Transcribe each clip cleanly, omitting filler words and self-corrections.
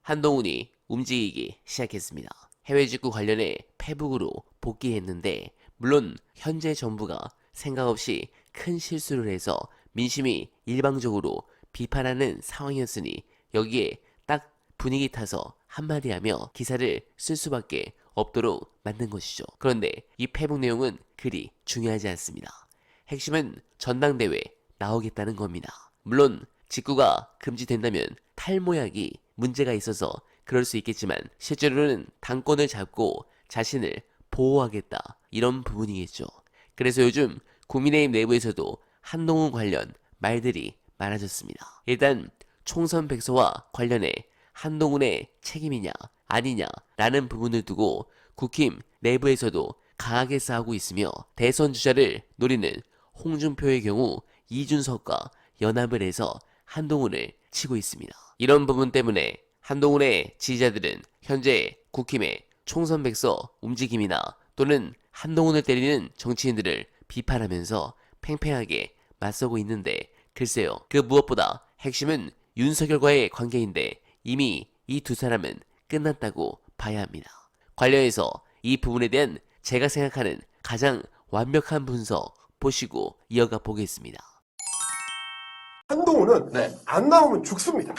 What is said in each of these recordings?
한동훈이 움직이기 시작했습니다. 해외 직구 관련해 페북으로 복귀했는데 물론 현재 정부가 생각 없이 큰 실수를 해서 민심이 일방적으로 비판하는 상황이었으니 여기에 딱 분위기 타서 한마디 하며 기사를 쓸 수밖에 없도록 만든 것이죠. 그런데 이 페북 내용은 그리 중요하지 않습니다. 핵심은 전당대회에 나오겠다는 겁니다. 물론 직구가 금지된다면 탈모약이 문제가 있어서 그럴 수 있겠지만 실제로는 당권을 잡고 자신을 보호하겠다 이런 부분이겠죠. 그래서 요즘 국민의힘 내부에서도 한동훈 관련 말들이 많아졌습니다. 일단 총선 백서와 관련해 한동훈의 책임이냐 아니냐라는 부분을 두고 국힘 내부에서도 강하게 싸우고 있으며 대선 주자를 노리는 홍준표의 경우 이준석과 연합을 해서 한동훈을 치고 있습니다. 이런 부분 때문에 한동훈의 지지자들은 현재 국힘의 총선 백서 움직임이나 또는 한동훈을 때리는 정치인들을 비판하면서 팽팽하게 맞서고 있는데 글쎄요, 그 무엇보다 핵심은 윤석열과의 관계인데 이미 이 두 사람은 끝났다고 봐야 합니다. 관련해서 이 부분에 대한 제가 생각하는 가장 완벽한 분석 보시고 이어가 보겠습니다. 한동훈은 네. 안 나오면 죽습니다.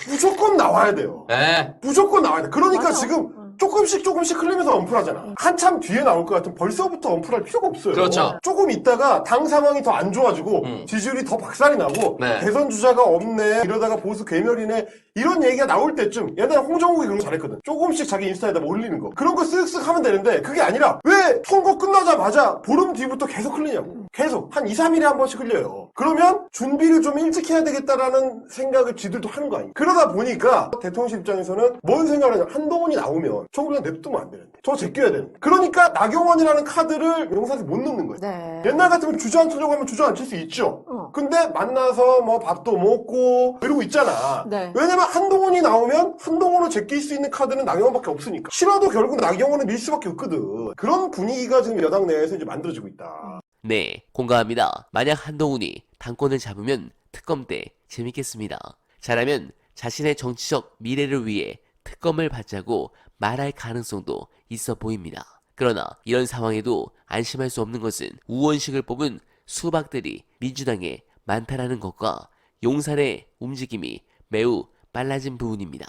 무조건 나와야 돼요. 네. 무조건 나와야 돼. 그러니까 맞아. 지금 조금씩 흘리면서 언플하잖아. 한참 뒤에 나올 것 같으면 벌써부터 언플할 필요가 없어요. 그렇죠. 조금 있다가 당 상황이 더 안 좋아지고 음. 지지율이 더 박살이 나고 네. 대선 주자가 없네 이러다가 보수 괴멸이네 이런 얘기가 나올 때쯤 옛날에 홍정욱이 그런 거 잘했거든. 조금씩 자기 인스타에다 올리는 거 그런 거 쓱쓱 하면 되는데 그게 아니라 왜 선거 끝나자마자 보름 뒤부터 계속 흘리냐고. 계속 한 2, 3일에 한 번씩 흘려요. 그러면 준비를 좀 일찍 해야 되겠다라는 생각을 지들도 하는 거 아니에요. 그러다 보니까 대통령실 입장에서는 뭔 생각을 하냐. 한동훈이 나오면 저 그냥 냅두면 안 되는데 저 제껴야 되는데 그러니까 나경원이라는 카드를 영상에 못 넣는 거예요. 네. 옛날 같으면 주저앉히려고 하면 주저앉힐 수 있죠. 근데 만나서 뭐 밥도 먹고 이러고 있잖아. 네. 왜냐면 한동훈이 나오면 한동훈을 제낄 수 있는 카드는 나경원밖에 없으니까. 싫어도 결국 나경원을 밀 수밖에 없거든. 그런 분위기가 지금 여당 내에서 이제 만들어지고 있다. 네, 공감합니다. 만약 한동훈이 당권을 잡으면 특검 때 재밌겠습니다. 잘하면 자신의 정치적 미래를 위해 특검을 받자고 말할 가능성도 있어 보입니다. 그러나 이런 상황에도 안심할 수 없는 것은 우원식을 뽑은 수박들이 민주당에 많다라는 것과 용산의 움직임이 매우 빨라진 부분입니다.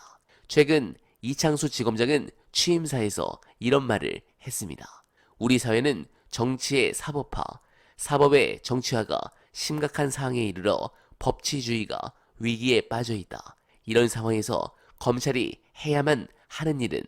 최근 이창수 지검장은 취임사에서 이런 말을 했습니다. 우리 사회는 정치의 사법화, 사법의 정치화가 심각한 상황에 이르러 법치주의가 위기에 빠져 있다. 이런 상황에서 검찰이 해야만 하는 일은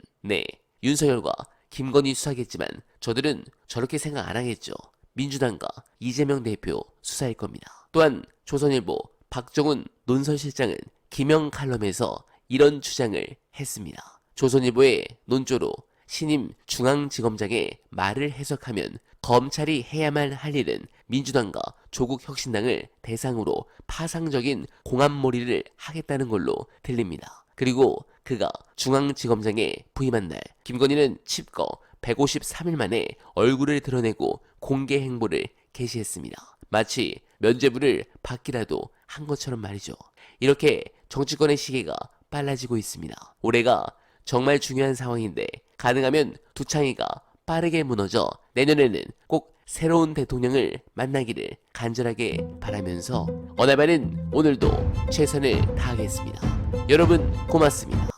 윤석열과 김건희 수사겠지만 저들은 저렇게 생각 안 하겠죠. 민주당과 이재명 대표 수사일 겁니다. 또한 조선일보 박정훈 논설실장은 김영 칼럼에서 이런 주장을 했습니다. 조선일보의 논조로 신임 중앙지검장의 말을 해석하면 검찰이 해야만 할 일은 민주당과 조국혁신당을 대상으로 파상적인 공안몰이를 하겠다는 걸로 들립니다. 그리고 그가 중앙지검장에 부임한 날 김건희는 칩거 153일 만에 얼굴을 드러내고 공개 행보를 개시했습니다. 마치 면죄부를 받기라도 한 것처럼 말이죠. 이렇게 정치권의 시계가 빨라지고 있습니다. 올해가 정말 중요한 상황인데 가능하면 두창이가 빠르게 무너져 내년에는 꼭 새로운 대통령을 만나기를 간절하게 바라면서 어나바는 오늘도 최선을 다하겠습니다. 여러분 고맙습니다.